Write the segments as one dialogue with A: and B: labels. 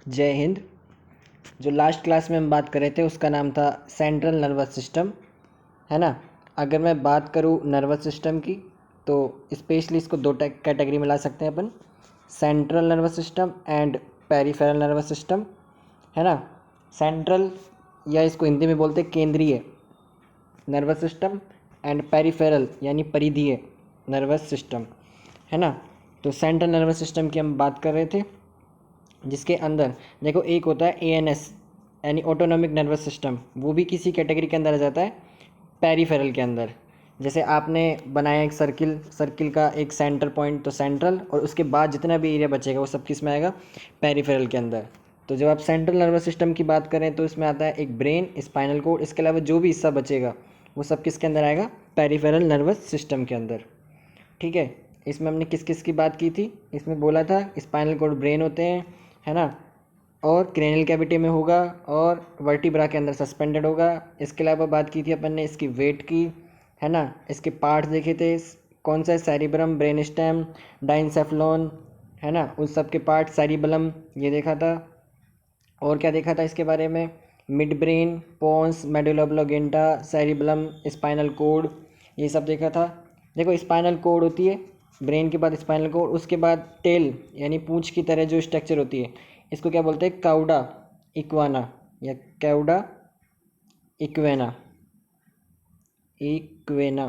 A: जय हिंद। जो last class में हम बात कर रहे थे उसका नाम था सेंट्रल नर्वस सिस्टम, है ना। अगर मैं बात करूँ नर्वस सिस्टम की तो स्पेशली इसको दो कैटेगरी में ला सकते हैं अपन, central nervous system and peripheral nervous system, है ना। सेंट्रल या इसको हिंदी में बोलते हैं केंद्रीय नर्वस सिस्टम एंड पेरिफेरल यानी परिधीय नर्वस सिस्टम, है ना। तो सेंट्रल नर्वस सिस्टम की हम बात कर रहे थे, जिसके अंदर देखो एक होता है एएनएस यानी ऑटोनॉमिक नर्वस सिस्टम, वो भी किसी कैटेगरी के अंदर आ जाता है, पेरिफेरल के अंदर। जैसे आपने बनाया एक सर्किल, सर्किल का एक सेंटर पॉइंट तो सेंट्रल, और उसके बाद जितना भी एरिया बचेगा वो सब किस में आएगा, पेरिफेरल के अंदर। तो जब आप सेंट्रल नर्वस सिस्टम की बात करें तो इसमें आता है एक ब्रेन, स्पाइनल कोड, इसके अलावा जो भी हिस्सा बचेगा वो सब किसके अंदर आएगा, पेरिफेरल नर्वस सिस्टम के अंदर। ठीक है। इसमें हमने किस किस की बात की थी, इसमें बोला था स्पाइनल कोड ब्रेन होते हैं, है ना, और क्रेनियल कैविटी में होगा और वर्टिब्रा के अंदर सस्पेंडेड होगा। इसके अलावा बात की थी अपन ने इसकी वेट की, है ना। इसके पार्ट्स देखे थे, कौन सा है, सेरिब्रम, ब्रेन स्टेम, डाइनसेफ्लॉन, है ना, उन सब के पार्ट, सेरिबलम, ये देखा था। और क्या देखा था इसके बारे में, mid brain, pons, medulla oblongata, cerebellum, spinal cord, ये सब देखा था। देखो स्पाइनल कोड होती है, ब्रेन के बाद स्पाइनल कोड, उसके बाद टेल यानी पूंछ की तरह जो स्ट्रक्चर होती है, इसको क्या बोलते हैं, काउडा इक्वाना या कैउडा इक्वेना, इक्वेना,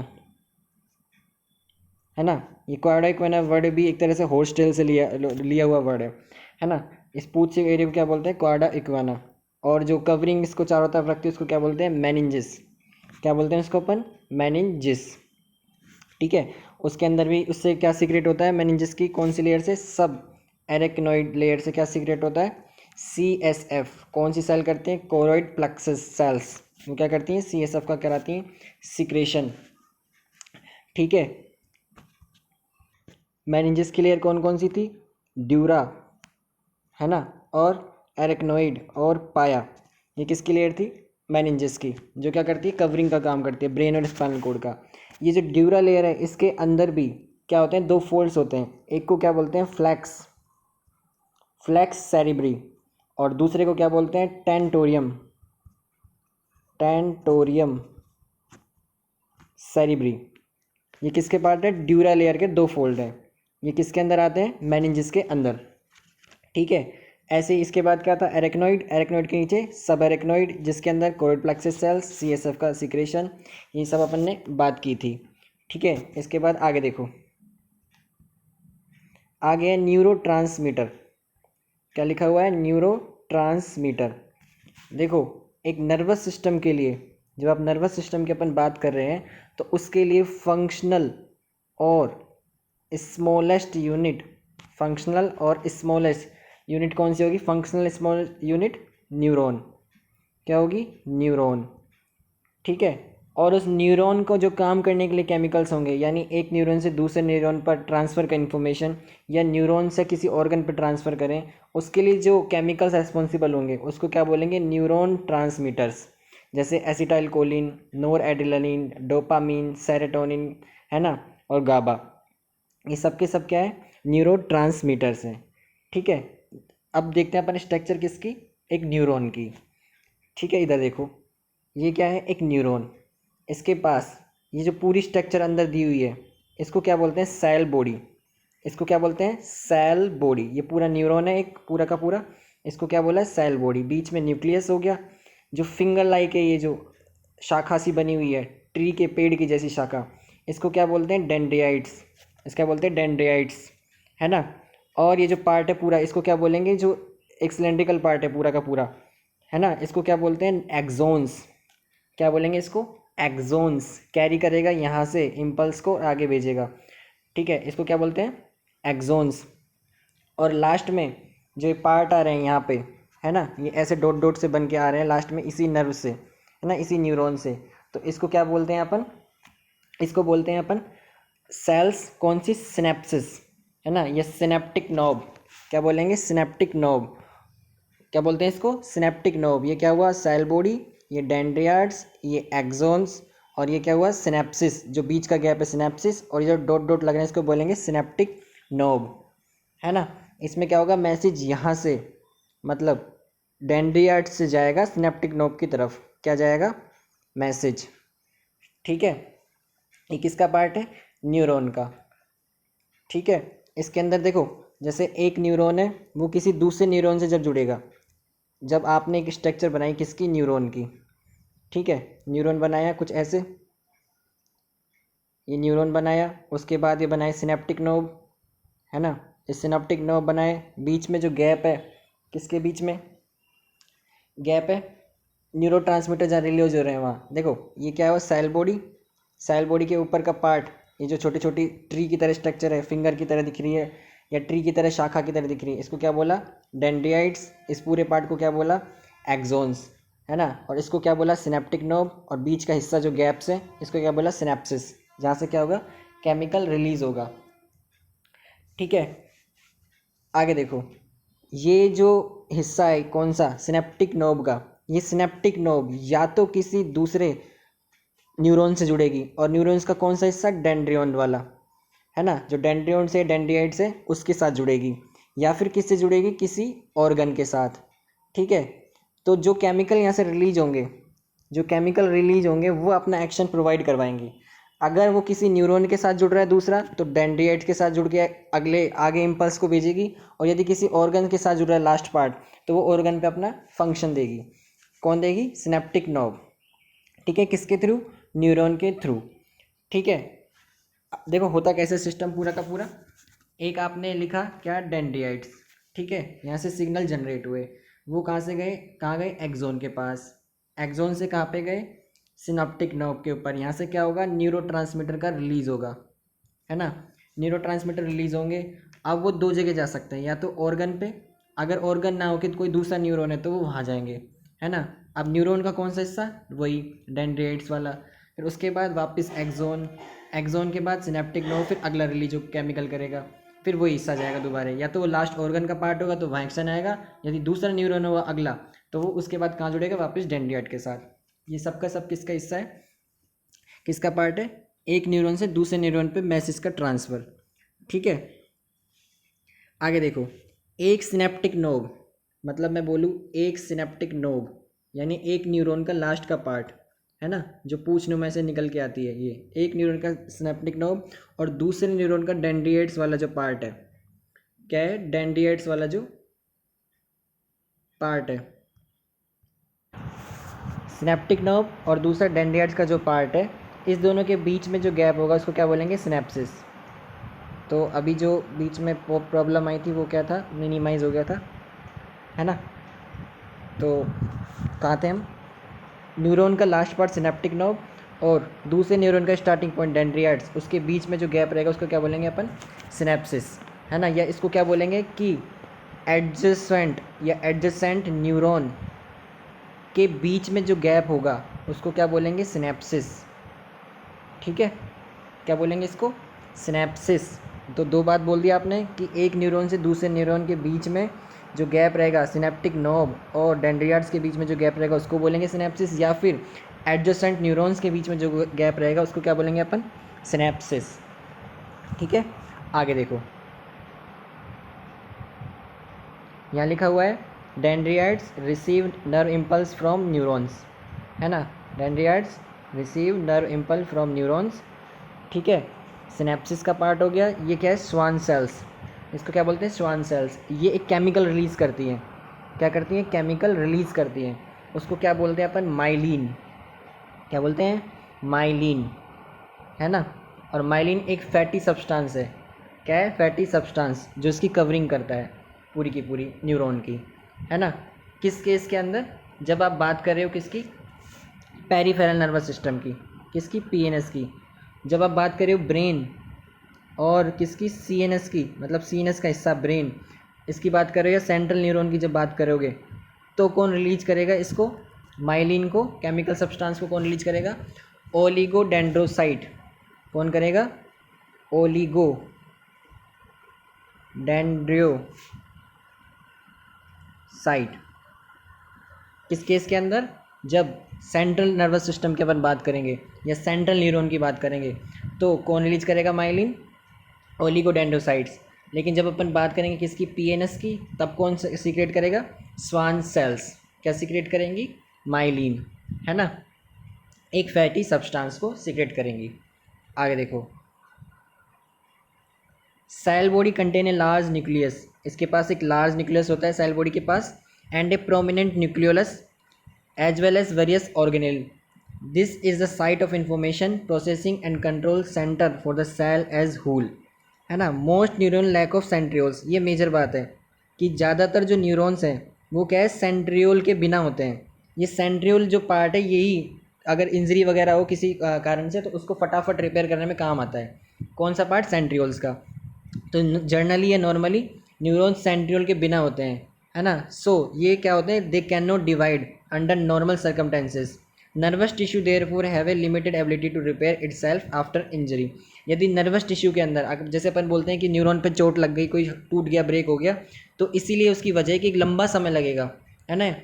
A: है ना। ये क्वाडा इक्वेना वर्ड भी एक तरह से हॉर्स टेल से लिया हुआ वर्ड है ना। इस पूछ एरिया को क्या बोलते हैं, क्वाडा इक्वाना। और जो कवरिंग इसको चारों तरफ रखती है उसको क्या बोलते हैं, मेनिंजिस। क्या बोलते हैं उसको अपन, मेनिंजिस। ठीक है। उसके अंदर भी उससे क्या सीक्रेट होता है, मेनिंजिस की कौन सी लेयर से, सब एरेक्नोइड लेयर से क्या सीक्रेट होता है, CSF। कौन सी सेल करते हैं, कोरोइड प्लेक्सस सेल्स, वो क्या करती हैं, CSF का कराती हैं सिक्रेशन। ठीक है। मेनिंजिस की लेयर कौन कौन सी थी, ड्यूरा, है ना, और एरेक्नोइड और पाया, ये किसकी लेयर थी, मेनिंजिस की, जो क्या करती है, कवरिंग का काम करती है ब्रेन और स्पाइनल कोड का। ये जो ड्यूरा लेयर है इसके अंदर भी क्या होते हैं, दो फोल्ड्स होते हैं, एक को क्या बोलते हैं फ्लैक्स, फ्लैक्स सेरिब्री, और दूसरे को क्या बोलते हैं, टेंटोरियम, टेंटोरियम सेरिब्री। ये किसके पार्ट है, ड्यूरा लेयर के दो फोल्ड हैं, ये किसके अंदर आते हैं, मेनिंजिस के अंदर। ठीक है। ऐसे ही इसके बाद क्या था, एरेक्नोइड, एरेक्नोइड के नीचे सब एरेक्नोइड, जिसके अंदर कोरोइड प्लेक्सस सेल्स, CSF का सिक्रेशन, ये सब अपन ने बात की थी। ठीक है। इसके बाद आगे देखो, आगे है न्यूरो ट्रांसमीटर। क्या लिखा हुआ है, न्यूरो ट्रांसमीटर। देखो एक नर्वस सिस्टम के लिए, जब आप नर्वस सिस्टम की अपन बात कर रहे हैं तो उसके लिए फंक्शनल और स्मॉलेस्ट यूनिट, फंक्शनल और स्मॉलेस्ट यूनिट कौन सी होगी, फंक्शनल स्मॉल यूनिट न्यूरॉन, क्या होगी, न्यूरॉन। ठीक है। और उस न्यूरॉन को जो काम करने के लिए केमिकल्स होंगे, यानी एक न्यूरॉन से दूसरे न्यूरॉन पर ट्रांसफ़र का इन्फॉर्मेशन, या न्यूरॉन से किसी ऑर्गन पर ट्रांसफ़र करें, उसके लिए जो केमिकल्स रेस्पॉन्सिबल होंगे उसको क्या बोलेंगे, न्यूरॉन ट्रांसमीटर्स। जैसे एसिटाइल कोलिन, नोर एड्रेनालिन, डोपामीन, सेरोटोनिन, है ना, और गाबा, ये सब के सब क्या है, न्यूरो ट्रांसमीटर्स हैं। ठीक है। अब देखते हैं अपन स्ट्रक्चर किसकी, एक न्यूरॉन की। ठीक है। इधर देखो, ये क्या है, एक न्यूरॉन, इसके पास ये जो पूरी स्ट्रक्चर अंदर दी हुई है इसको क्या बोलते हैं, सेल बॉडी, इसको क्या बोलते हैं, सेल बॉडी। ये पूरा न्यूरॉन है एक पूरा का पूरा, इसको क्या बोला है, सेल बॉडी। बीच में न्यूक्लियस हो गया, जो फिंगर लाइक है, ये जो शाखा सी बनी हुई है, ट्री के पेड़ की जैसी शाखा, इसको क्या बोलते हैं, डेंड्रियाइट्स, इसको क्या बोलते हैं, डेंड्रियाइट्स, है ना। और ये जो पार्ट है पूरा, इसको क्या बोलेंगे, जो एक सिलेंड्रिकल पार्ट है पूरा का पूरा, है ना, इसको क्या बोलते हैं, एक्सोन्स। क्या बोलेंगे इसको, एक्सोन्स। कैरी करेगा यहाँ से इम्पल्स को आगे भेजेगा। ठीक है। इसको क्या बोलते हैं, एक्सोन्स। और लास्ट में जो पार्ट आ रहे हैं यहाँ पे, है ना, ये ऐसे डॉट डॉट से बन के आ रहे हैं लास्ट में इसी नर्व से, है ना, इसी न्यूरॉन से। तो इसको क्या बोलते हैं अपन, इसको बोलते हैं अपन सेल्स, कौन सी, सिनेप्सिस, है ना, ये सिनेप्टिक नोब। क्या बोलेंगे, सिनेप्टिक नोब। क्या बोलते हैं इसको, सिनेप्टिक नोब। ये क्या हुआ, सेल बॉडी, ये डेंड्रियाड्स, ये एक्सोन्स, और ये क्या हुआ, सिनेप्सिस, जो बीच का गैप है सिनेप्सिस, और ये जो डॉट डॉट लग रहे हैं इसको बोलेंगे सिनेप्टिक नोब, है ना। इसमें क्या होगा, मैसेज यहाँ से मतलब डेंड्रियाट से जाएगा सिनेप्टिक नोब की तरफ, क्या जाएगा, मैसेज। ठीक है, ये किसका पार्ट है, न्यूरॉन का। ठीक है, इसके अंदर देखो, जैसे एक न्यूरॉन है वो किसी दूसरे न्यूरॉन से जब जुड़ेगा, जब आपने एक स्ट्रक्चर बनाई किसकी, न्यूरॉन की। ठीक है, न्यूरॉन बनाया कुछ ऐसे, ये न्यूरॉन बनाया, उसके बाद ये बनाए सिनेप्टिक नोब, है ना। इस सिनेप्टिक नोब बनाए, बीच में जो गैप है, किसके बीच में गैप है, न्यूरोट्रांसमीटर जहाँ रिलीज हो रहे हैं वहाँ। देखो ये क्या है, सेल बॉडी, सेल बॉडी के ऊपर का पार्ट, ये जो छोटी छोटी ट्री की तरह स्ट्रक्चर है, फिंगर की तरह दिख रही है या ट्री की तरह शाखा की तरह दिख रही है, इसको क्या बोला, डेंड्रियाइट्स। इस पूरे पार्ट को क्या बोला, एक्सोन्स, है ना। और इसको क्या बोला, सिनेप्टिक नोब। और बीच का हिस्सा जो गैप्स है, इसको क्या बोला, सिनेप्सिस, जहाँ से क्या होगा, केमिकल रिलीज होगा। ठीक है, आगे देखो, ये जो हिस्सा है कौन सा, सिनेप्टिक नोब का, ये सिनेप्टिक नोब या तो किसी दूसरे न्यूरॉन से जुड़ेगी, और न्यूरॉन्स का कौन सा हिस्सा, डेंड्रियन वाला, है ना, जो डेंड्रियन से डेंड्रियाइट से उसके साथ जुड़ेगी, या फिर किससे जुड़ेगी, किसी ऑर्गन के साथ। ठीक है, तो जो केमिकल यहाँ से रिलीज होंगे, जो केमिकल रिलीज होंगे वो अपना एक्शन प्रोवाइड करवाएंगे। अगर वो किसी न्यूरॉन के साथ जुड़ रहा है दूसरा, तो डेंड्रियाइट के साथ जुड़ के अगले आगे इम्पल्स को भेजेगी, और यदि किसी ऑर्गन के साथ जुड़ रहा है लास्ट पार्ट, तो वो ऑर्गन पे अपना फंक्शन देगी। कौन देगी, सिनेप्टिक नोब। ठीक है, किसके थ्रू, न्यूरॉन के थ्रू। ठीक है, देखो होता कैसे सिस्टम पूरा का पूरा, एक आपने लिखा क्या, डेंड्रियाइट्स। ठीक है, यहाँ से सिग्नल जनरेट हुए, वो कहाँ से गए, कहाँ गए, एक्सोन के पास। एक्सोन से कहाँ पे गए, सिनेप्टिक नर्व के ऊपर। यहाँ से क्या होगा, न्यूरोट्रांसमीटर का रिलीज होगा, है ना। न्यूरोट्रांसमीटर रिलीज होंगे, अब वो दो जगह जा सकते हैं, या तो ऑर्गन पे, अगर ऑर्गन ना हो कि तो कोई दूसरा न्यूरॉन है तो वो वहाँ जाएंगे, है ना। अब न्यूरॉन का कौन सा हिस्सा, वही डेंड्रियाइट्स वाला। फिर उसके बाद वापस एक्सोन, एक्सोन के बाद सिनेप्टिक नर्व, फिर अगला रिलीज जो केमिकल करेगा, फिर वही हिस्सा जाएगा दोबारा, या तो वो लास्ट ऑर्गन का पार्ट होगा तो वहाँ एक्शन आएगा, यदि दूसरा न्यूरॉन होगा अगला, तो वो उसके बाद कहाँ जुड़ेगा, वापस डेंड्रियाइट के साथ। ये सबका सब किसका हिस्सा है, किसका पार्ट है, एक न्यूरॉन से दूसरे न्यूरॉन पे मैसेज का ट्रांसफ़र। ठीक है, आगे देखो, एक सिनेप्टिक नोब, मतलब मैं बोलूँ एक सिनेप्टिक नोब, यानी एक न्यूरॉन का लास्ट का पार्ट, है ना, जो पूंछनुमा से निकल के आती है, ये एक न्यूरॉन का सिनेप्टिक नोब, और दूसरे न्यूरॉन का डेंड्रियाइट्स वाला जो पार्ट है, क्या है, डेंड्रियाइट्स वाला जो पार्ट है, सिनेप्टिक नर्व और दूसरा डेंड्रियाइट्स का जो पार्ट है, इस दोनों के बीच में जो गैप होगा उसको क्या बोलेंगे, सिनेप्सिस। तो अभी जो बीच में प्रॉब्लम आई थी वो क्या था, मिनिमाइज हो गया था, है ना। तो कहाँ थे हम, न्यूरॉन का लास्ट पार्ट सिनेप्टिक नर्व और दूसरे न्यूरॉन का स्टार्टिंग पॉइंट डेंड्रियाइट्स, उसके बीच में जो गैप रहेगा उसको क्या बोलेंगे अपन, सिनेप्सिस, है ना। या इसको क्या बोलेंगे कि एडजेसेंट या एडजेसेंट न्यूरॉन के बीच में जो गैप होगा उसको क्या बोलेंगे, सिनेप्सिस। ठीक है, क्या बोलेंगे इसको, सिनेप्सिस। तो दो बात बोल दिया आपने कि एक न्यूरॉन से दूसरे न्यूरॉन के बीच में जो गैप रहेगा, सिनेप्टिक नोब और डेंड्रियाट्स के बीच में जो गैप रहेगा उसको बोलेंगे सिनेप्सिस, या फिर एडजेसेंट न्यूरॉन्स के बीच में जो गैप रहेगा उसको क्या बोलेंगे अपन, सिनेप्सिस। ठीक है, आगे देखो, यहाँ लिखा हुआ है dendrites receive nerve impulse from neurons, है ना, dendrites receive nerve impulse from neurons. ठीक है, सिनेप्सिस का पार्ट हो गया, ये क्या है, स्वान सेल्स, इसको क्या बोलते हैं, स्वान सेल्स। ये एक केमिकल रिलीज़ करती हैं, क्या करती हैं, केमिकल रिलीज़ करती हैं, उसको क्या बोलते हैं अपन, माइलिन, क्या बोलते हैं, माइलिन, है ना। और माइलिन एक फैटी सब्सटेंस है, क्या है, फैटी सब्सटेंस, जो इसकी कवरिंग करता है पूरी की पूरी न्यूरॉन की, है ना। किस केस के अंदर, जब आप बात कर रहे हो किसकी, पेरिफेरल नर्वस सिस्टम की, किसकी, पीएनएस की। जब आप बात कर रहे हो ब्रेन और किसकी, सीएनएस की, मतलब सीएनएस का हिस्सा ब्रेन, इसकी बात कर रहे हो, सेंट्रल न्यूरॉन की जब बात करोगे, तो कौन रिलीज करेगा इसको, माइलिन को, केमिकल सब्सटेंस को कौन रिलीज करेगा, ओलिगोडेंड्रोसाइट। कौन करेगा, ओलिगो डेंड्रियोसाइट। किस केस के अंदर, जब सेंट्रल नर्वस सिस्टम की अपन बात करेंगे या सेंट्रल न्यूरॉन की बात करेंगे, तो कौन रिलीज करेगा, माइलिन, ओलिगोडेंड्रोसाइट्स। लेकिन जब अपन बात करेंगे किसकी, पीएनएस की, तब कौन सीक्रेट करेगा, स्वान सेल्स क्या सीक्रेट करेंगी? माइलिन, है ना, एक फैटी सब्सटेंस को सीक्रेट करेंगी। आगे देखो, cell body contain a large nucleus, इसके पास एक लार्ज न्यूक्लियस होता है सेल बॉडी के पास, and a prominent nucleolus as well as various organelle. This is the site of information processing and control centre for the cell as whole, है ना। Most neuron lack of centrioles, ये major बात है कि ज़्यादातर जो न्यूरॉन्स हैं वो क्या है, सेंट्रियोल के बिना होते हैं। ये सेंट्रियोल जो पार्ट है यही अगर इंजरी वगैरह हो किसी कारण से तो उसको फटाफट रिपेयर करने में काम आता है। कौन सा पार्ट? सेंट्रियोल्स का। तो जर्नली या नॉर्मली न्यूरॉन्स सेंट्रियोल के बिना होते हैं, है ना। सो ये क्या होते हैं, they can not divide under normal circumstances. Nervous tissue therefore have a limited ability to repair itself after injury. यदि नर्वस टिश्यू के अंदर जैसे अपन बोलते हैं कि न्यूरॉन पे चोट लग गई, कोई टूट गया, ब्रेक हो गया, तो इसीलिए उसकी वजह है कि एक लंबा समय लगेगा, है ना,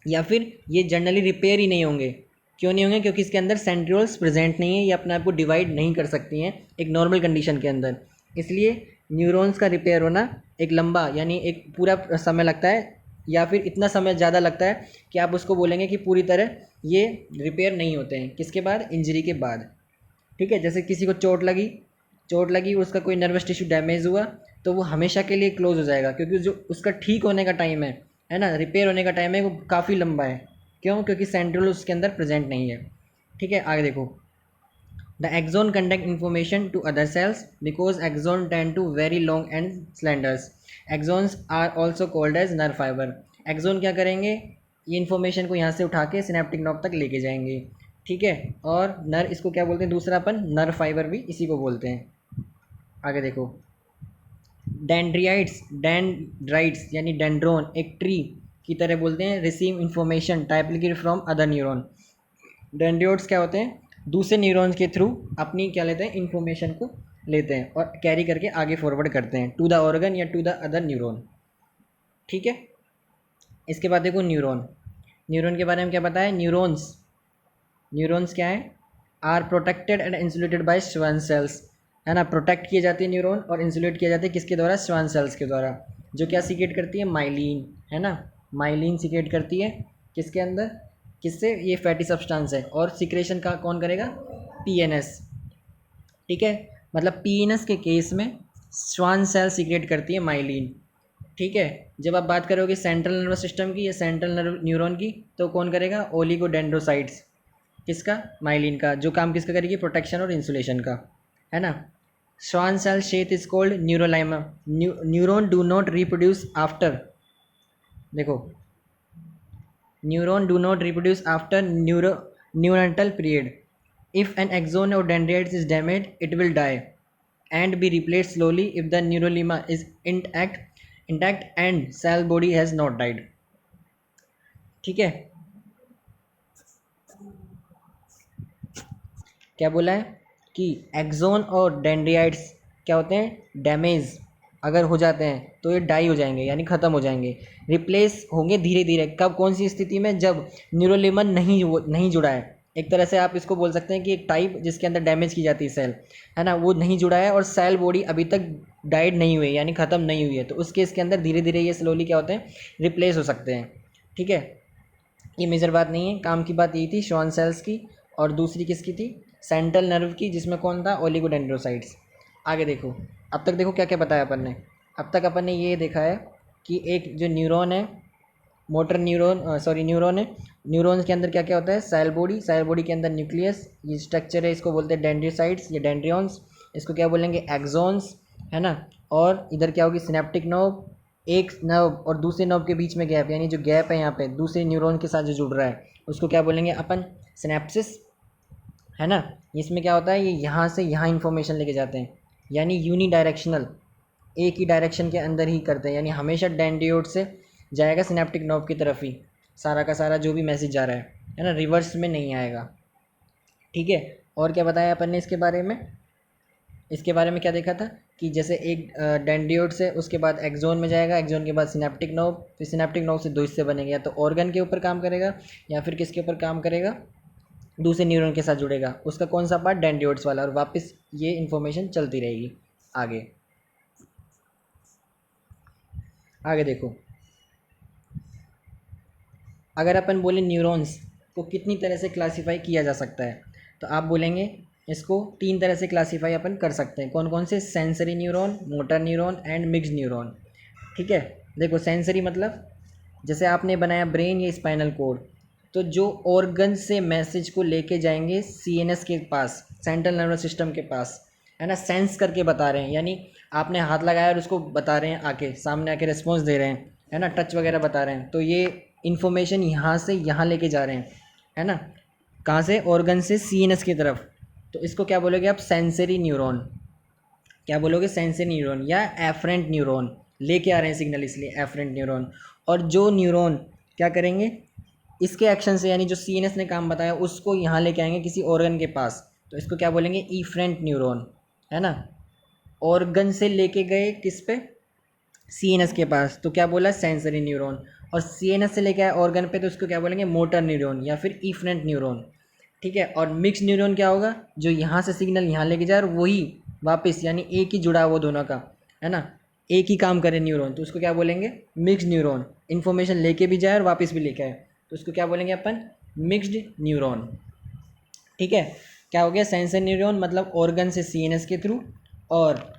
A: या फिर ये जनरली रिपेयर ही नहीं होंगे। क्यों नहीं होंगे? क्योंकि इसके अंदर सेंट्रियोल्स प्रेजेंट नहीं है, ये अपने आप को डिवाइड नहीं कर सकती हैं एक नॉर्मल कंडीशन के अंदर। इसलिए न्यूरॉन्स का रिपेयर होना एक लंबा यानी एक पूरा समय लगता है, या फिर इतना समय ज़्यादा लगता है कि आप उसको बोलेंगे कि पूरी तरह ये रिपेयर नहीं होते हैं। किसके बाद? इंजरी के बाद। ठीक है, जैसे किसी को चोट लगी उसका कोई नर्वस टिश्यू डैमेज हुआ तो वो हमेशा के लिए क्लोज हो जाएगा, क्योंकि जो उसका ठीक होने का टाइम है ना, रिपेयर होने का टाइम है, वो काफ़ी लंबा है। क्यों? क्योंकि सेंट्रल उसके अंदर प्रेजेंट नहीं है। ठीक है, आगे देखो, the axon conduct information to other cells because axon tend to very long and slenders. Axons are also called as nerve fibre. Axon क्या करेंगे, ये इन्फॉर्मेशन को यहाँ से उठा के सिनेप्टिक नॉब तक लेके जाएंगे। ठीक है, और नर इसको क्या बोलते हैं, दूसरा अपन नर्व फाइबर भी इसी को बोलते हैं। आगे देखो, डेंड्राइट्स यानी डेंड्रोन एक ट्री की तरह बोलते हैं, receive information typically from other neuron. Dendrites क्या होते हैं, दूसरे न्यूरॉन्स के थ्रू अपनी क्या लेते हैं, इन्फॉर्मेशन को लेते हैं और कैरी करके आगे फॉरवर्ड करते हैं टू द ऑर्गन या टू द अदर न्यूरॉन। ठीक है, इसके बाद देखो न्यूरॉन के बारे में क्या पता है। न्यूरॉन्स क्या है, are protected and insulated by Schwann cells, है ना। प्रोटेक्ट किए जाते हैं न्यूरॉन और इंसुलेट किए जाते हैं किसके द्वारा? श्वान सेल्स के द्वारा, जो क्या सीक्रेट करती है? माइलिन, है ना। माइलिन सीक्रेट करती है किसके अंदर? किससे? ये फैटी सब्सटेंस है। और सीक्रेशन का कौन करेगा? पीएनएस। ठीक है, मतलब पीएनएस के केस में श्वान सेल सीक्रेट करती है माइलिन। ठीक है, जब आप बात करोगे सेंट्रल नर्वस सिस्टम की या सेंट्रल नर्व न्यूरॉन की तो कौन करेगा? ओलिगोडेंड्रोसाइट्स। किसका? माइलिन का। जो काम किसका करेगी? प्रोटेक्शन और इंसुलेशन का, है ना। Schwann cell sheath is called neurolemma. Neuron do not reproduce after, देखो, neuron do not reproduce after neonatal period. If an axon और dendrites is damage it will die and be replaced slowly if the neurolema is intact and cell body has not died। ठीक है, क्या बोला है कि axon और dendrites क्या होते हैं, डैमेज अगर हो जाते हैं तो ये डाई हो जाएंगे यानी ख़त्म हो जाएंगे, रिप्लेस होंगे धीरे धीरे। कब? कौन सी स्थिति में? जब न्यूरोलेमन नहीं जुड़ा है। एक तरह से आप इसको बोल सकते हैं कि एक टाइप जिसके अंदर डैमेज की जाती है सेल, है ना, वो नहीं जुड़ा है और सेल बॉडी अभी तक डाइड नहीं हुई यानी ख़त्म नहीं हुई है, तो उस केस के अंदर धीरे धीरे ये स्लोली क्या होते हैं, रिप्लेस हो सकते हैं। ठीक है, ये मेजर बात नहीं है, काम की बात यही थी श्वान सेल्स की। और दूसरी किसकी थी? सेंट्रल नर्व की, जिसमें कौन था? ओलिगोडेंड्रोसाइट्स। आगे देखो, अब तक देखो क्या क्या बताया अपन ने। अब तक अपन ने ये देखा है कि एक जो न्यूरॉन है, मोटर न्यूरॉन है, न्यूरॉन्स के अंदर क्या क्या होता है? सेल बॉडी के अंदर न्यूक्लियस, ये स्ट्रक्चर है, इसको बोलते हैं डेंड्रोसाइट्स या डेंड्रियॉन्स। इसको क्या बोलेंगे? एक्सोन्स, है ना। और इधर क्या होगी? सिनेप्टिक नर्व, एक नर्व और दूसरे नर्व के बीच में गैप, यानी जो गैप है यहाँ पे दूसरे न्यूरॉन के साथ जो जुड़ रहा है उसको क्या बोलेंगे अपन? सिनेप्सिस, है ना। इसमें क्या होता है, ये यहाँ से यहाँ इन्फॉर्मेशन लेके जाते हैं, यानी यूनी डायरेक्शनल, एक ही डायरेक्शन के अंदर ही करते हैं, यानी हमेशा डेंड्रियोट से जाएगा सिनेप्टिक नर्व की तरफ ही सारा का सारा जो भी मैसेज जा रहा है ना, रिवर्स में नहीं आएगा। ठीक है, और क्या बताया अपन ने इसके बारे में? इसके बारे में क्या देखा था कि जैसे एक डेंड्रियोट से उसके बाद एक्सोन में जाएगा, एक्सोन के बाद सिनेप्टिक नर्व, फिर सिनेप्टिक नर्व से दो हिस्से बनेंगे, या तो ऑर्गन के ऊपर काम करेगा या फिर किसके ऊपर काम करेगा? दूसरे न्यूरॉन के साथ जुड़ेगा। उसका कौन सा पार्ट? डेंड्रियोट्स वाला। और वापस ये इन्फॉर्मेशन चलती रहेगी आगे। आगे देखो, अगर अपन बोले न्यूरॉन्स को कितनी तरह से क्लासीफाई किया जा सकता है, तो आप बोलेंगे इसको 3 तरह से क्लासीफाई अपन कर सकते हैं। कौन कौन से? Sensory neuron, motor neuron and mixed neuron. ठीक है, देखो सेंसरी मतलब जैसे आपने बनाया ब्रेन या स्पाइनल कोड, तो जो ऑर्गन से मैसेज को लेके जाएंगे सीएनएस के पास, सेंट्रल नर्वस सिस्टम के पास, है ना, सेंस करके बता रहे हैं, यानी आपने हाथ लगाया और उसको बता रहे हैं, आके सामने आके रिस्पॉन्स दे रहे हैं, है ना, टच वगैरह बता रहे हैं, तो ये इन्फॉर्मेशन यहाँ से यहाँ लेके जा रहे हैं, है ना, कहाँ से? ऑर्गन से सीएनएस की तरफ। तो इसको क्या बोलोगे आप? Sensory neuron. क्या बोलोगे? सेंसरी न्यूरॉन या एफरेंट न्यूरॉन। लेके आ रहे हैं सिग्नल, इसलिए एफरेंट न्यूरॉन। और जो न्यूरॉन क्या करेंगे इसके एक्शन से, यानी जो सीएनएस ने काम बताया उसको यहाँ लेके आएंगे किसी ऑर्गन के पास, तो इसको क्या बोलेंगे? इफरेंट न्यूरॉन, है ना। ऑर्गन से लेके गए किस पे? सीएनएस के पास, तो क्या बोला? Sensory neuron. और सीएनएस से लेके आए ऑर्गन पे, तो उसको क्या बोलेंगे? मोटर न्यूरॉन या फिर इफरेंट न्यूरॉन। ठीक है, और मिक्स न्यूरॉन क्या होगा? जो यहाँ से सिग्नल यहाँ लेके जाए और वही वापस, यानी एक ही जुड़ा हुआ दोनों का, है ना, एक ही काम करे न्यूरॉन, तो उसको क्या बोलेंगे? Mixed neuron. इन्फॉर्मेशन लेके भी जाए और वापस भी लेके आए, तो उसको क्या बोलेंगे अपन? Mixed neuron. ठीक है, क्या हो गया? सेंसर न्यूरॉन मतलब ऑर्गन से सीएनएस के थ्रू, और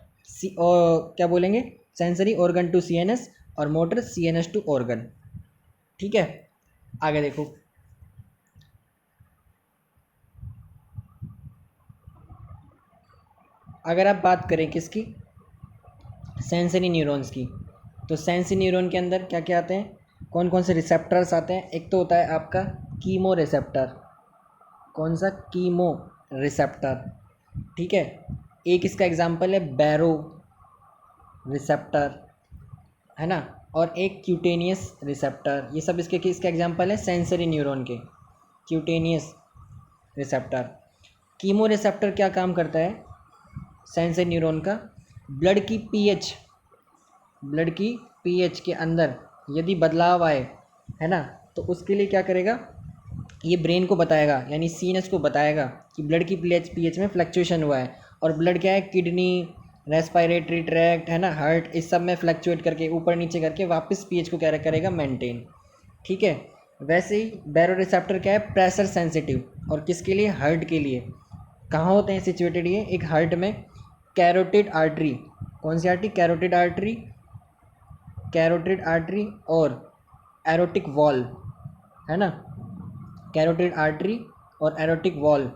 A: और क्या बोलेंगे? सेंसरी ऑर्गन टू सीएनएस, और मोटर सीएनएस टू ऑर्गन। ठीक है, आगे देखो। अगर आप बात करें किसकी? सेंसरी न्यूरॉन्स की, तो सेंसरी न्यूरॉन के अंदर क्या क्या आते हैं? कौन कौन से रिसेप्टर्स आते हैं? एक तो होता है आपका कीमो रिसेप्टर। कौन सा? Chemo receptor. ठीक है, एक इसका एग्जांपल है बैरो रिसेप्टर, है ना, और एक क्यूटेनियस रिसेप्टर। ये सब इसके किसके एग्जांपल है? सेंसरी न्यूरॉन के। Cutaneous receptor. कीमो रिसेप्टर क्या काम करता है सेंसरी न्यूरॉन का? ब्लड की पीएच के अंदर यदि बदलाव आए, है ना, तो उसके लिए क्या करेगा? ये ब्रेन को बताएगा, यानी सीएनएस को बताएगा कि ब्लड की पीएच में फ्लक्चुएशन हुआ है। और ब्लड क्या है? किडनी, रेस्पिरेटरी ट्रैक्ट, है ना, हार्ट, इस सब में फ्लक्चुएट करके ऊपर नीचे करके वापस पीएच को क्या करेगा? मेंटेन। ठीक है, वैसे ही बैरो रिसेप्टर क्या है? Pressure sensitive. और किसके लिए? हार्ट के लिए। कहाँ होते हैं सिचुएटेड ये? एक हार्ट में कैरोटिड आर्टरी। कौन सी artery? Carotid artery. Carotid artery और एरोटिक वॉल्व, है ना, कैरोटिड आर्टरी और एरोटिक वॉल्व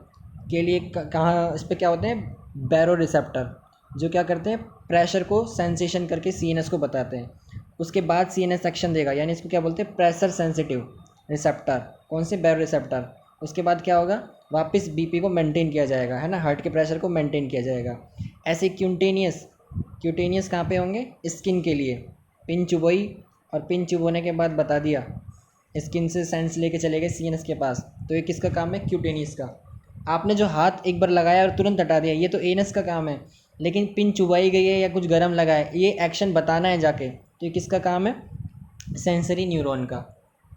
A: के लिए कहाँ इस पे क्या होते हैं? बैरो रिसेप्टर, जो क्या करते हैं? प्रेशर को सेंसेशन करके सीएनएस को बताते हैं। उसके बाद सीएनएस एक्शन देगा, यानी इसको क्या बोलते हैं? Pressure sensitive receptor. कौन से? बैरो रिसेप्टर। उसके बाद क्या होगा? वापस बीपी को मेंटेन किया जाएगा, है ना, हार्ट के प्रेशर को मेंटेन किया जाएगा। ऐसे क्यूटेनियस कहाँ पे होंगे? स्किन के लिए। पिन चुभोई, और पिन चुभोने के बाद बता दिया, स्किन से सेंस लेके चले गए सीएनएस के पास, तो ये किसका काम है? क्यूटेनियस का। आपने जो हाथ एक बार लगाया और तुरंत हटा दिया, ये तो एनएस का काम है। लेकिन पिन चुबाई गई है या कुछ गर्म लगा है, ये एक्शन बताना है जाके, तो ये किसका काम है? सेंसरी न्यूरॉन का।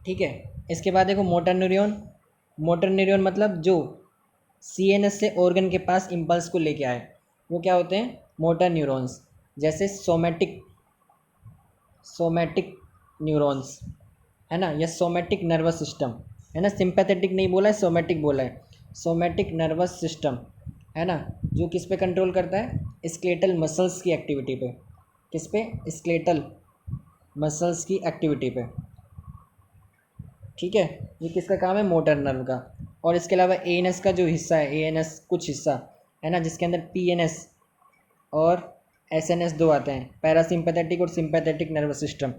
A: ठीक है, इसके बाद देखो मोटर न्यूरॉन। मोटर न्यूरॉन मतलब जो सीएनएस से ऑर्गन के पास इम्पल्स को लेके आए, वो क्या होते हैं? Motor neurons. जैसे सोमैटिक न्यूरॉन्स, है ना, या सोमैटिक नर्वस सिस्टम, है ना, सिंपैथेटिक नहीं बोला है, सोमैटिक बोला है। सोमैटिक नर्वस सिस्टम, है ना, जो किस पे कंट्रोल करता है? स्केलेटल मसल्स की एक्टिविटी पे। किस पे? स्केलेटल मसल्स की एक्टिविटी पे। ठीक है, ये किसका काम है? मोटर नर्व का। और इसके अलावा एएनएस का जो हिस्सा है, एएनएस कुछ हिस्सा, है ना, जिसके अंदर पीएनएस और एसएनएस दो आते हैं, पैरासिम्पैथेटिक और सिंपैथेटिक नर्वस सिस्टम।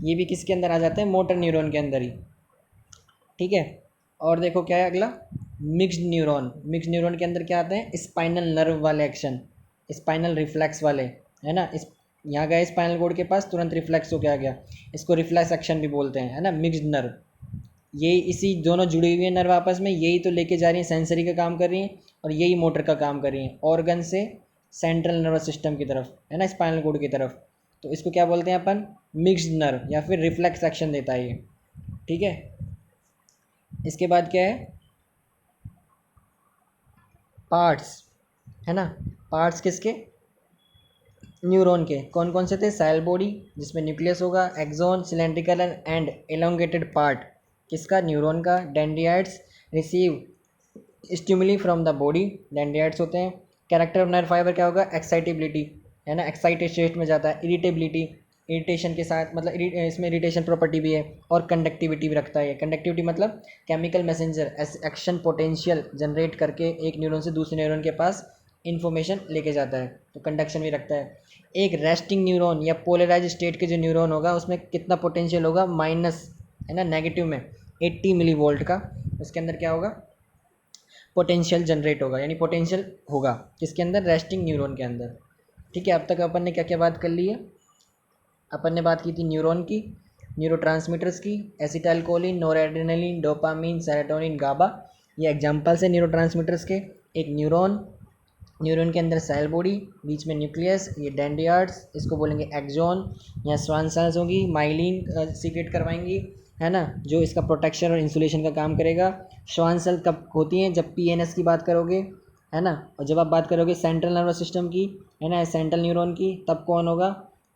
A: ये भी किसके अंदर आ जाते हैं? मोटर न्यूरॉन के अंदर ही। ठीक है, और देखो क्या है अगला? Mixed neuron. मिक्स्ड न्यूरॉन के अंदर क्या आते हैं? स्पाइनल नर्व वाले एक्शन, स्पाइनल रिफ्लेक्स वाले, है ना, इस यहाँ गए स्पाइनल कोड के पास, तुरंत रिफ्लेक्स हो के आ गया, इसको रिफ्लेक्स एक्शन भी बोलते हैं, है ना, मिक्स्ड नर्व। यही इसी दोनों जुड़ी हुई है नर्व आपस में, यही तो लेके जा रही हैं, सेंसरी का काम कर रही हैं और यही मोटर का काम कर रही हैं, ऑर्गन से सेंट्रल नर्वस सिस्टम की तरफ, है ना, स्पाइनल कोड की तरफ। तो इसको क्या बोलते हैं अपन? मिक्स्ड नर्व, या फिर रिफ्लेक्स एक्शन देता है ये। ठीक है, इसके बाद क्या है? पार्ट्स, है ना, पार्ट्स किसके? न्यूरॉन के। कौन कौन से थे? सेल बॉडी, जिसमें न्यूक्लियस होगा, axon, cylindrical and elongated part, किसका, न्यूरॉन का। Dendrites receive stimuli from the body, dendrites होते हैं। कैरेक्टर ऑफ नर्व फाइबर क्या होगा, एक्साइटेबिलिटी, है ना, एक्साइटेड स्टेट में जाता है। इरिटेबिलिटी, इरिटेशन के साथ, मतलब इसमें इरिटेशन प्रॉपर्टी भी है। और कंडक्टिविटी भी रखता है। कंडक्टिविटी मतलब chemical messenger action potential generate करके एक न्यूरॉन से दूसरे न्यूरॉन के पास इन्फॉर्मेशन लेके जाता है, तो कंडक्शन भी रखता है। एक रेस्टिंग न्यूरॉन या पोलराइज स्टेट के जो न्यूरॉन होगा उसमें कितना पोटेंशियल होगा, माइनस, है ना, नेगेटिव में 80 मिली वोल्ट का। उसके अंदर क्या होगा, पोटेंशियल जनरेट होगा, यानी पोटेंशियल होगा किसके अंदर, रेस्टिंग न्यूरॉन के अंदर। ठीक है, अब तक अपन ने क्या क्या बात कर ली है। अपन ने बात की थी न्यूरॉन की, न्यूरोट्रांसमीटर्स की, एसिटाइलकोलिन, नोरेड्रेनालिन, डोपामिन, सेरोटोनिन, गाबा, ये एग्जांपल्स है न्यूरोट्रांसमीटर्स के। एक न्यूरॉन, न्यूरॉन के अंदर सेल बॉडी, बीच में न्यूक्लियस, ये डेंड्रियाट्स, इसको बोलेंगे एक्सॉन। यहाँ स्वान सेल्स होगी, माइलिन सीक्रेट करवाएंगी, है ना, जो इसका प्रोटेक्शन और इंसुलेशन का काम करेगा। स्वान सेल कब होती हैं, जब पीएनएस की बात करोगे, है ना। और जब आप बात करोगे सेंट्रल नर्वस सिस्टम की, है ना, सेंट्रल न्यूरॉन की, तब कौन होगा,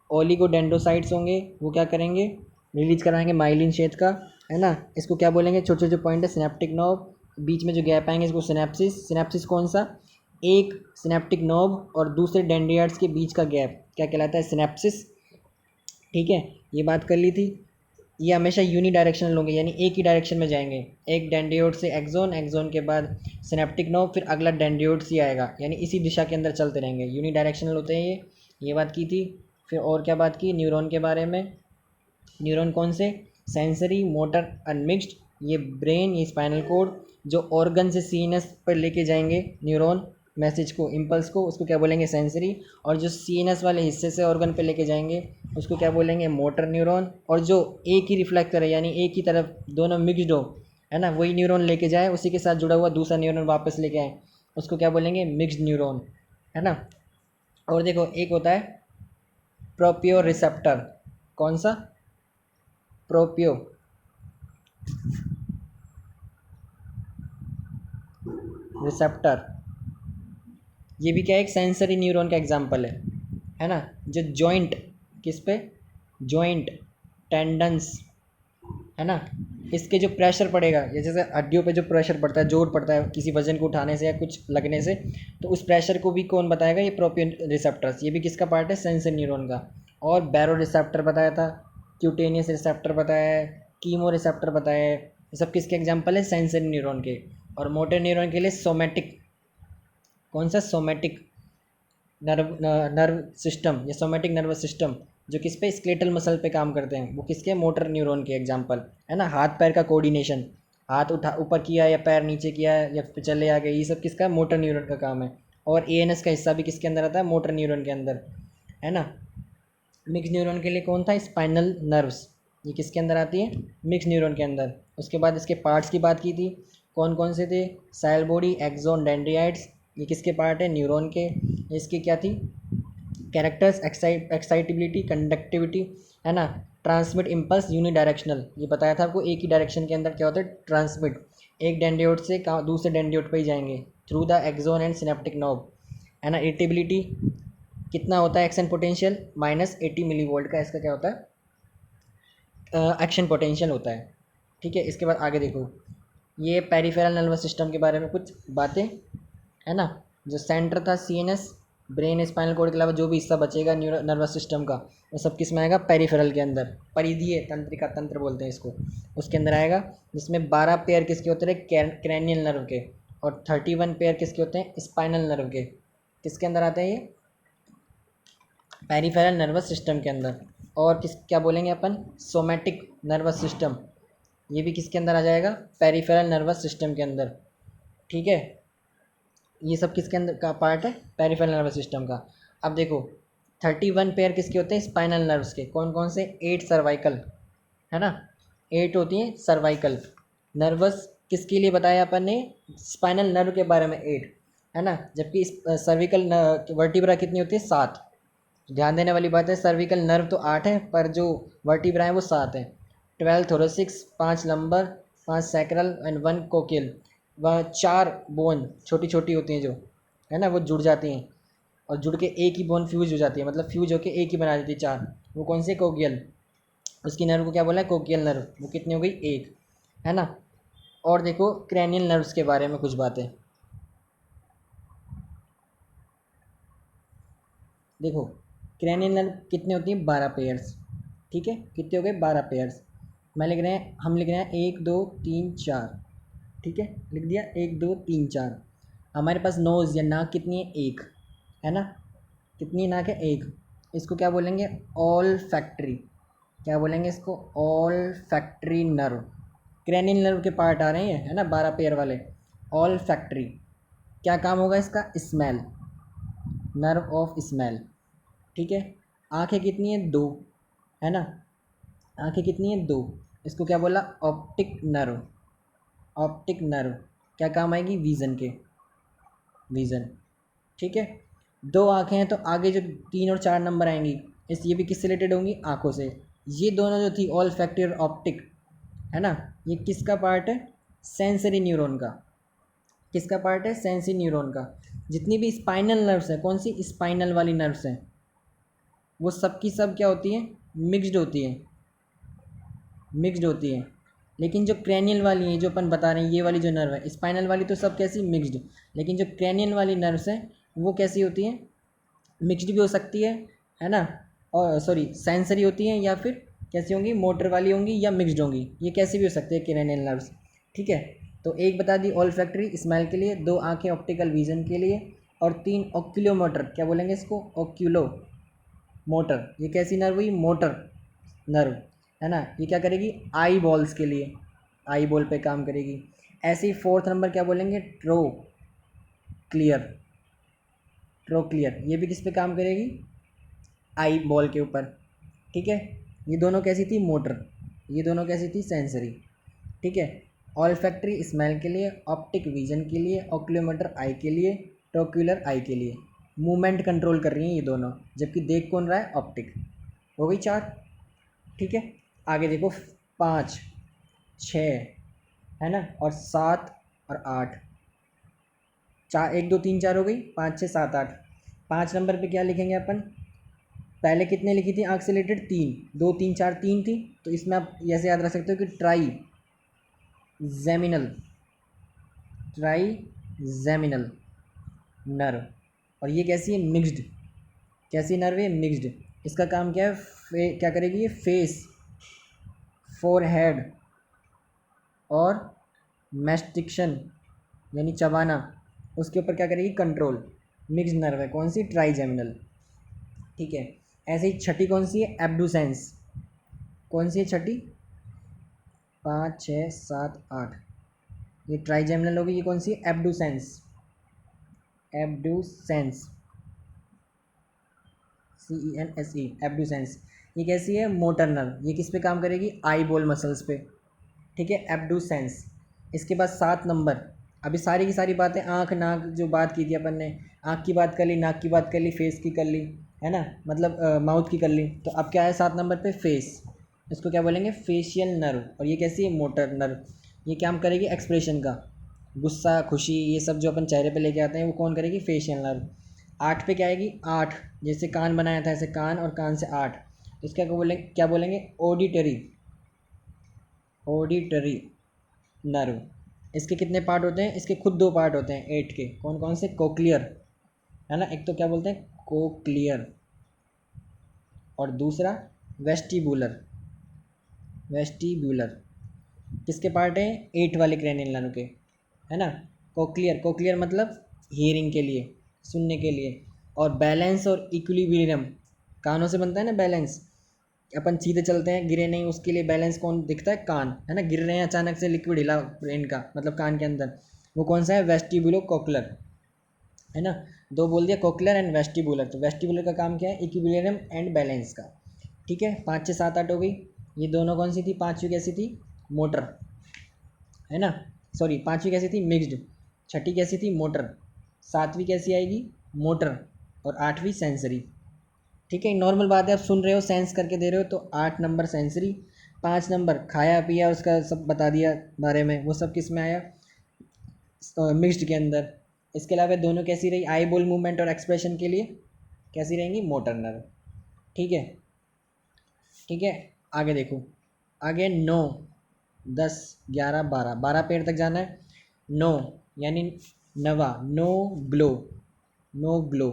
A: ओलिगोडेंड्रोसाइट्स होंगे। वो क्या करेंगे, रिलीज कराएंगे माइलिन क्षेत्र का, है ना। इसको क्या बोलेंगे, छोटे छोटे पॉइंट है, सिनेप्टिक नोब, बीच में जो गैप आएंगे इसको सिनेप्सिस। सिनेप्सिस कौन सा, एक सिनेप्टिक नोब और दूसरे डेंड्रियाट्स के बीच का गैप क्या कहलाता है, सिनेप्सिस। ठीक है, ये बात कर ली थी। ये हमेशा यूनी डायरेक्शनल होंगे, यानी एक ही डायरेक्शन में जाएंगे। एक डेंड्रियोट से एक्सोन, एक्सोन के बाद सिनेप्टिक नोब, फिर अगला डेंड्रियोट से आएगा, यानी इसी दिशा के अंदर चलते रहेंगे, यूनी डायरेक्शनल होते हैं ये बात की थी। फिर और क्या बात की न्यूरॉन के बारे में, न्यूरॉन कौन से, सेंसरी, मोटर, अनमिक्स्ड, ये ब्रेन, ये स्पाइनल कोड, जो ऑर्गन से सीएनएस पर लेके जाएंगे न्यूरॉन मैसेज को, इम्पल्स को, उसको क्या बोलेंगे, सेंसरी। और जो सीएनएस वाले हिस्से से ऑर्गन पे लेके जाएंगे उसको क्या बोलेंगे, मोटर न्यूरॉन। और जो एक ही रिफ्लेक्ट करे, यानी एक ही तरफ दोनों मिक्सड हो, है ना, वही न्यूरॉन लेके जाए, उसी के साथ जुड़ा हुआ दूसरा न्यूरॉन वापस लेके आए, उसको क्या बोलेंगे, मिक्स्ड न्यूरॉन, है ना। और देखो एक होता है प्रोपियो रिसेप्टर, कौन सा, प्रोपियो रिसेप्टर, ये भी क्या एक सेंसरी न्यूरॉन का एग्जांपल है ना। जो जॉइंट, किस पे, जॉइंट, टेंडन्स, है ना, इसके जो प्रेशर पड़ेगा, ये जैसे हड्डियों पे जो प्रेशर पड़ता है, जोर पड़ता है किसी वजन को उठाने से या कुछ लगने से, तो उस प्रेशर को भी कौन बताएगा, ये प्रोपियन रिसेप्टर्स, ये भी किसका पार्ट है, सेंसरी न्यूरॉन का। और बैरो रिसेप्टर बताया था, क्यूटेनियस रिसेप्टर बताया है, कीमो रिसेप्टर बताया है, ये सब किसके एग्जाम्पल है, सेंसरी न्यूरॉन के। और मोटर न्यूरॉन के लिए सोमेटिक, कौन सा, सोमेटिक नर्व सिस्टम या सोमेटिक नर्वस सिस्टम, जो किस पे, स्केलेटल मसल पे काम करते हैं, वो किसके, मोटर न्यूरॉन के एग्जांपल, है ना। हाथ पैर का कोऑर्डिनेशन, हाथ उठा ऊपर किया या पैर नीचे किया या चले आ गए, ये सब किसका, मोटर न्यूरॉन का काम है। और एएनएस का हिस्सा भी किसके अंदर आता है, मोटर न्यूरॉन के अंदर, है ना। मिक्स न्यूरॉन के लिए कौन था, स्पाइनल नर्व्स, ये किसके अंदर आती है, मिक्स न्यूरॉन के अंदर। उसके बाद इसके पार्ट्स की बात की थी, कौन कौन से थे, सेल बॉडी, एक्सोन, डेंड्रियाइट्स, ये किसके पार्ट है, न्यूरॉन के। इसकी क्या थी, कैरेक्टर्स, एक्साइटेबिलिटी, कंडक्टिविटी, है ना, ट्रांसमिट इम्पल्स, यूनी डायरेक्शनल, ये बताया था आपको, एक ही डायरेक्शन के अंदर क्या होता है, ट्रांसमिट, एक डेंड्रियोट से दूसरे डेंड्रियोट पे ही जाएंगे through the axon and synaptic knob, है ना। इरिटेबिलिटी कितना होता है, एक्शन पोटेंशियल -80 मिली वोल्ट का, इसका क्या होता है, एक्शन पोटेंशियल होता है। ठीक है, इसके बाद आगे देखो, ये पेरिफेरल नर्वस सिस्टम के बारे में कुछ बातें, है ना। जो सेंटर था सीएनएस, ब्रेन, स्पाइनल कोड के अलावा जो भी हिस्सा बचेगा न्यूरो नर्वस सिस्टम का, वो सब किस में आएगा, पेरिफेरल के अंदर, परिधीय तंत्रिका तंत्र बोलते हैं इसको, उसके अंदर आएगा। जिसमें 12 पेयर किसके होते हैं, क्रैनियल नर्व के, और 31 पेयर किसके होते हैं, स्पाइनल नर्व के। किसके अंदर आते हैं ये, पेरिफेरल नर्वस सिस्टम के अंदर। और किस क्या बोलेंगे अपन, सोमैटिक नर्वस सिस्टम, ये भी किसके अंदर आ जाएगा, पेरिफेरल नर्वस सिस्टम के अंदर। ठीक है, ये सब किसके अंदर का पार्ट है, पेरिफेरल नर्वस सिस्टम का। अब देखो 31 पेयर किसके होते हैं, स्पाइनल नर्व्स के, कौन कौन से, 8 सर्वाइकल, है ना, 8 होती हैं सर्वाइकल नर्वस। किसके लिए बताया अपन ने, स्पाइनल नर्व के बारे में 8, है ना। जबकि सर्विकल वर्टिब्रा कितनी होती है, 7। ध्यान देने वाली बात है, सर्विकल नर्व तो 8 है, पर जो वर्टिब्रा है वो 7 है। 12 थोरेसिक्स, 5 लंबर, 5 सैक्रल एंड 1 कोकियल। वह 4 बोन छोटी छोटी होती हैं जो, है ना, वो जुड़ जाती हैं, और जुड़ के एक ही बोन फ्यूज हो जाती है, मतलब फ्यूज होके एक ही बना देती है 4। वो कौन से, कोकियल, उसकी नर्व को क्या बोला है, कोकियल नर्व, वो कितनी हो गई, 1। है ना। और देखो क्रैनियल नर्व्स के बारे में कुछ बातें। देखो क्रैनियल नर्व कितने होती हैं, 12 पेयर्स। ठीक है, कितने हो गए, 12 पेयर्स। हम लिख रहे हैं 1 2 3 4। ठीक है, लिख दिया 1 2 3 4। हमारे पास नोज़ या नाक कितनी है, एक, है ना। कितनी नाक है, एक। इसको क्या बोलेंगे, ऑल फैक्ट्री। क्या बोलेंगे इसको, all factory nerve. Cranial nerve के पार्ट आ रहे हैं, है ना, 12 पेयर वाले। All factory. क्या काम होगा इसका, स्मेल, नर्व ऑफ स्मेल। ठीक है। आंखें कितनी है, दो, है ना। आंखें कितनी है, दो। इसको क्या बोला, ऑप्टिक नर्व। ऑप्टिक नर्व क्या काम आएगी, विज़न के, विज़न। ठीक है। दो आंखें हैं तो आगे जो 3 और 4 नंबर आएंगी इस ये भी किससे रिलेटेड होंगी, आंखों से। ये दोनों जो थी ऑल फैक्ट्री और ऑप्टिक, है ना, ये किसका पार्ट है, सेंसरी न्यूरॉन का। किसका पार्ट है, सेंसरी न्यूरॉन का। जितनी भी स्पाइनल नर्व्स हैं, कौन सी स्पाइनल वाली नर्व्स हैं, वो सब की सब क्या होती हैं, मिक्स्ड होती हैं, मिक्स्ड होती हैं। लेकिन जो क्रैनियल वाली है, जो अपन बता रहे हैं, ये वाली जो नर्व है, स्पाइनल वाली तो सब कैसी, मिक्स्ड। लेकिन जो क्रैनियल वाली नर्व्स हैं वो कैसी होती हैं, मिक्स्ड भी हो सकती है ना। और सॉरी सेंसरी होती हैं या फिर कैसी होंगी, मोटर वाली होंगी या मिक्स्ड होंगी, ये कैसी भी हो सकती है क्रैनियल नर्व्स। ठीक है। तो एक बता दी ऑल फैक्ट्री स्मेल के लिए, दो आंखें ऑप्टिकल विजन के लिए, और तीन ऑक्यूलोमोटर, क्या बोलेंगे इसको, ऑक्यूलो मोटर। ये कैसी नर्व हुई, मोटर नर्व, है ना। ये क्या करेगी, आई बॉल्स के लिए, आई बॉल पे काम करेगी। ऐसे ही फोर्थ नंबर क्या बोलेंगे, ट्रो क्लियर, ट्रो क्लियर, ये भी किस पे काम करेगी, आई बॉल के ऊपर। ठीक है। ये दोनों कैसी थी, मोटर। ये दोनों कैसी थी, सेंसरी। ठीक है। ऑल फैक्ट्री स्मेल के लिए, ऑप्टिक विजन के लिए, ऑक्यूलोमीटर आई के लिए, ट्रोक्यूलर आई के लिए। मूवमेंट कंट्रोल कर रही हैं ये दोनों, जबकि देख कौन रहा है, ऑप्टिक। हो गई 4। ठीक है। आगे देखो 5 6, है ना, और 7 और 8। 4 1 2 3 4 हो गई, 5 6 7 8। 5 नंबर पे क्या लिखेंगे अपन, पहले कितने लिखी थी आँख से रिलेटेड, 3 2 3 4 3 थी। तो इसमें आप ऐसे याद रख सकते हो कि try geminal, try geminal nerve. और ये कैसी है, मिक्स्ड। कैसी नर्व है, मिक्स्ड। इसका काम क्या है, क्या करेगी ये, फेस, फोरहेड और मैस्टिक्शन यानी चबाना, उसके ऊपर क्या करेगी, कंट्रोल। मिक्स्ड नर्व है, कौन सी, ट्राइजेमिनल। ठीक है। ऐसे ही छठी कौन सी है, एब्डुसेंस। कौन सी है छठी, 5 6 7 8। ये ट्राइजेमिनल होगी, ये कौन सी है, एब्डुसेंस, एब्डुसेंस, CENSE, एब्डुसेंस। ये कैसी है, मोटर नर्व। ये किस पे काम करेगी, आई बॉल मसल्स पे। ठीक है, एब्डुसेंस। इसके बाद 7 नंबर। अभी सारी की सारी बातें आँख नाक जो बात की थी अपन ने, आँख की बात कर ली, नाक की बात कर ली, फेस की कर ली, है ना, मतलब माउथ की कर ली। तो अब क्या है 7 नंबर पे, फेस। इसको क्या बोलेंगे, फेशियल नर्व। और ये कैसी है, मोटर नर्व। ये काम करेगी एक्सप्रेशन का, गुस्सा खुशी ये सब जो अपन चेहरे पे लेके आते हैं वो कौन करेगी, फेशियल नर्व। 8 पे क्या आएगी, 8, जैसे कान बनाया था ऐसे कान, और कान से 8। इसका क्या बोलेंगे, ऑडिटरी, ऑडिटरी नर्व। इसके कितने पार्ट होते हैं, इसके खुद 2 पार्ट होते हैं 8 के, कौन कौन से, कोक्लियर, है ना, एक तो क्या बोलते हैं, कोक्लियर, और दूसरा वेस्टिबुलर, वेस्टिबुलर। किसके पार्ट है, 8 वाले क्रैनियल नर्व के, है ना। कोक्लियर, कोक्लियर मतलब हियरिंग के लिए, सुनने के लिए। और बैलेंस और इक्विलिब्रियम कानों से बनता है ना, बैलेंस। अपन सीधे चलते हैं, गिरे नहीं, उसके लिए बैलेंस कौन दिखता है, कान, है ना। गिर रहे हैं अचानक से, लिक्विड हिला ब्रेन का, मतलब कान के अंदर, वो कौन सा है, वेस्टिबुलो कोक्लर, है ना। 2 बोल दिया, कोक्लर एंड वेस्टिबुलर। तो वेस्टिबुलर का काम क्या है, इक्विलिब्रियम एंड बैलेंस का। ठीक है। 5 6 7 8 हो गई। ये दोनों कौन सी थी, पाँचवीं कैसी थी, मोटर, है ना, सॉरी पाँचवीं कैसी थी, मिक्स्ड। छठी कैसी थी, मोटर। सातवीं कैसी आएगी, मोटर। और आठवीं सेंसरी। ठीक है, नॉर्मल बात है, आप सुन रहे हो, सेंस करके दे रहे हो, तो 8 नंबर सेंसरी। 5 नंबर खाया पिया उसका सब बता दिया बारे में, वो सब किस में आया, मिक्स्ड के अंदर। इसके अलावा दोनों कैसी रही, आई बॉल मूवमेंट और एक्सप्रेशन के लिए कैसी रहेंगी, मोटर नर्व। ठीक है। ठीक है। आगे देखो, आगे नो, 10, 11, 12, 12 पेड़ तक जाना है। नो यानी नवा, नो ग्लो, नो ग्लो,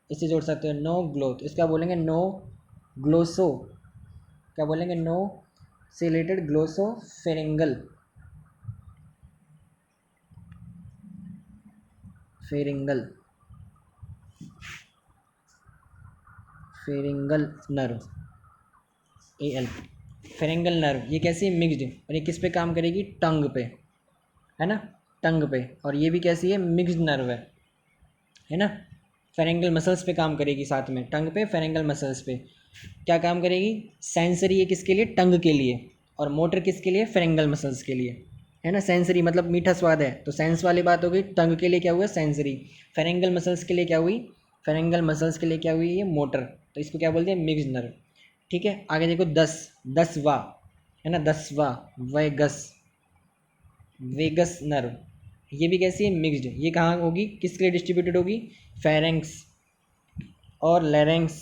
A: इससे जोड़ सकते हो नो ग्लो, तो इसका बोलेंगे नो ग्लोसो, क्या बोलेंगे, नो से related glossopharyngeal, pharyngeal, pharyngeal nerve, A L, pharyngeal nerve, ये कैसी है, मिक्स्ड, और ये किस पे काम करेगी, टंग पे, है ना, टंग पे, और ये भी कैसी है, मिक्स्ड नर्व है ना, फेरेंगल मसल्स पे काम करेगी, साथ में टंग पे, फेरेंगल मसल्स पे क्या काम करेगी, सेंसरी है किसके लिए, टंग के लिए, और मोटर किसके लिए, फेरेंगल मसल्स के लिए, है ना, सेंसरी मतलब मीठा स्वाद है, तो सेंस वाली बात हो गई, टंग के लिए क्या हुआ, सेंसरी, फेरेंगल मसल्स के लिए क्या हुई, फेरेंगल मसल्स के लिए क्या हुई, ये मोटर, तो इसको क्या बोलते हैं, मिक्स्ड नर्व। ठीक है, आगे देखो 10, 10वां, है ना, 10वां, वेगस, वेगस नर्व, ये भी कैसी है, मिक्स्ड, ये कहाँ होगी, किसके लिए डिस्ट्रीब्यूटेड होगी, फेरेंक्स और larynx,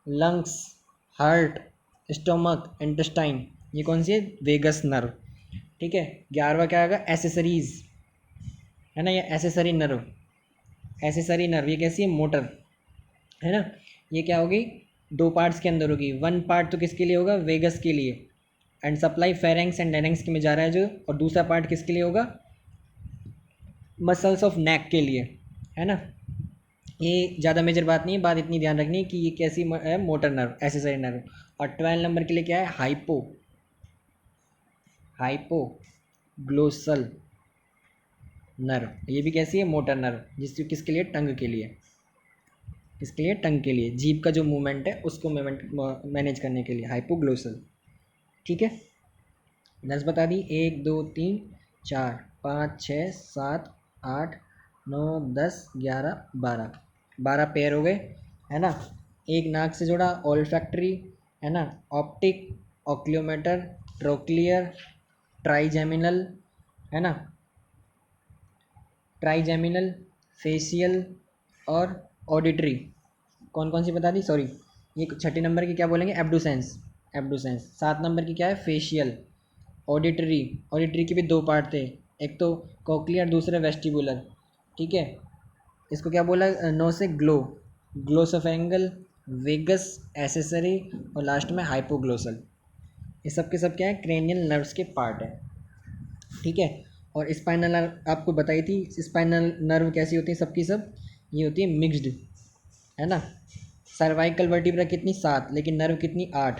A: lungs, heart, stomach, intestine, ये कौन सी है, वेगस नर्व। ठीक है, 11वां क्या आएगा, एसेसरीज, है ना, ये एसेसरी नर्व, एसेसरी नर्व, ये कैसी है, मोटर, है ना, ये क्या होगी, दो पार्ट्स के अंदर होगी, वन पार्ट तो किसके लिए होगा, वेगस के लिए, and supply pharynx and larynx के में जा रहा है जो, और दूसरा पार्ट किसके लिए होगा, मसल्स ऑफ नेक के लिए, है ना, ये ज़्यादा मेजर बात नहीं है, बात इतनी ध्यान रखनी है कि ये कैसी है, मोटर नर्व, एसेसरी नर्व। और 12 नंबर के लिए क्या है, हाइपो, हाइपो ग्लोसल नर्व, ये भी कैसी है, मोटर नर्व, जिसकी किसके लिए, टंग के लिए, किसके लिए, टंग के लिए, जीभ का जो मूवमेंट है उसको मूवमेंट मैनेज करने के लिए, हाइपोग्लोसल। ठीक है, 10 बता दी, 1, 2, 3, 4, 5, 6, 7, 8, 9, 10, 11, 12, 12 पेयर हो गए, है ना, एक नाक से जोड़ा, ऑल्फैक्टरी, है ना, ऑप्टिक, ऑक्लियोमीटर, ट्रोक्लियर, ट्राइजेमिनल, है ना, ट्राइजेमिनल, फेशियल और ऑडिटरी, कौन कौन सी बता दी, सॉरी, ये छठे नंबर की क्या बोलेंगे, एब्डुसेंस, एब्डुसेंस, 7 नंबर की क्या है, फेशियल, ऑडिटरी, ऑडिटरी के भी दो पार्ट थे, एक तो कोक्लियर, दूसरा वेस्टिबुलर। ठीक है, इसको क्या बोला, 9 से ग्लो, ग्लोसोफेंगल, वेगस, एसेसरी, और लास्ट में हाइपोग्लोसल, ये सब के सब क्या है, क्रेनियल नर्व्स के पार्ट है। ठीक है, और स्पाइनल नर्व आपको बताई थी, स्पाइनल नर्व कैसी होती है, सबकी सब ये होती है मिक्स्ड, है ना, सर्वाइकल वर्टिब्रा कितनी, 7, लेकिन नर्व कितनी, 8।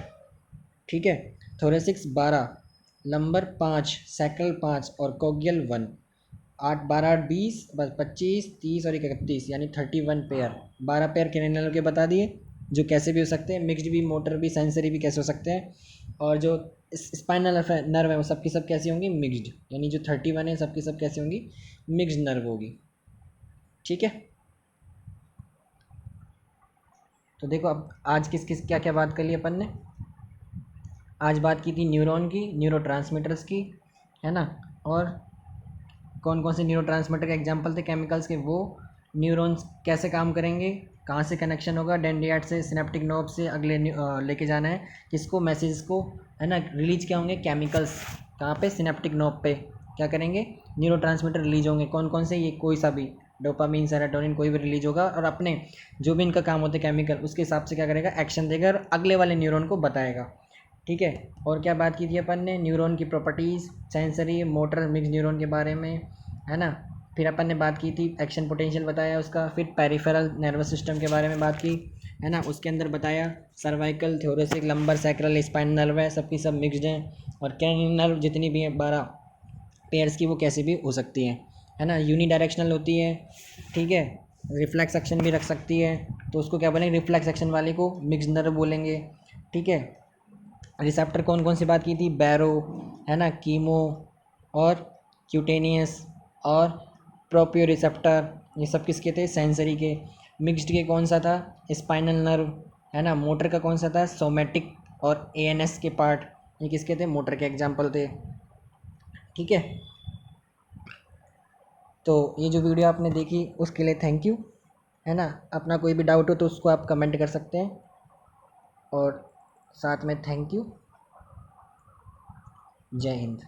A: ठीक है, थोरेसिक्स 12, लंबर 5, सैक्रल 5 और कोगियल 1, 8, 12, 8, 20, बस 25, 30 और 31, यानी 31 पेयर, 12 पेयर क्रेनियल के बता दिए, जो कैसे भी हो सकते हैं, मिक्स्ड भी, मोटर भी, सेंसरी भी कैसे हो सकते हैं, और जो स्पाइनल नर्व है वो सबकी सब कैसी होंगी, मिक्स्ड, यानी जो 31 है सबकी सब कैसी होंगी, मिक्स्ड नर्व होगी। ठीक है, तो देखो अब आज किस किस क्या क्या बात कर ली अपन ने, आज बात की थी न्यूरॉन की, न्यूरोट्रांसमीटर्स की, है ना, और कौन कौन से न्यूरोट्रांसमीटर के एग्जांपल थे केमिकल्स के, वो न्यूरॉन्स कैसे काम करेंगे, कहाँ से कनेक्शन होगा, डेंड्रियाट से, सिनेप्टिक नोब से अगले लेके जाना है किसको, मैसेज को, है ना, रिलीज क्या होंगे, केमिकल्स, कहाँ पे, सिनेप्टिक नोब पे क्या करेंगे, न्यूरोट्रांसमीटर रिलीज होंगे, कौन कौन से, ये कोई सा भी, डोपामीन, सेरोटोनिन, कोई भी रिलीज होगा, और अपने जो भी इनका काम होता है केमिकल, उसके हिसाब से क्या करेगा, एक्शन देगा और अगले वाले न्यूरॉन को बताएगा। ठीक है, और क्या बात की थी अपन ने, न्यूरॉन की properties, sensory, motor, mix neuron के बारे में, है ना, फिर अपन ने बात की थी एक्शन पोटेंशियल बताया उसका, फिर पेरिफेरल नर्वस सिस्टम के बारे में बात की, है ना, उसके अंदर बताया cervical, thoracic, lumbar, sacral, spine nerve है, सबकी सब मिक्सड हैं, और कैनियल नर्व जितनी भी हैं 12 पेयर्स की, वो कैसे भी हो सकती हैं, है ना, यूनी डायरेक्शनल होती है। ठीक है, रिफ्लेक्स एक्शन भी रख सकती है, तो उसको क्या बोलेंगे, रिफ्लेक्स एक्शन वाले को मिक्स नर्व बोलेंगे। ठीक है, रिसेप्टर कौन कौन सी बात की थी, बैरो, है ना, कीमो और क्यूटेनियस और प्रोपियो रिसेप्टर, ये सब किसके थे, सेंसरी के। मिक्स्ड के कौन सा था, स्पाइनल नर्व, है ना, मोटर का कौन सा था, सोमेटिक और एएनएस के पार्ट, ये किसके थे, मोटर के एग्जाम्पल थे। ठीक है, तो ये जो वीडियो आपने देखी उसके लिए थैंक यू, है ना, अपना कोई भी डाउट हो तो उसको आप कमेंट कर सकते हैं, और साथ में थैंक यू। जय हिंद।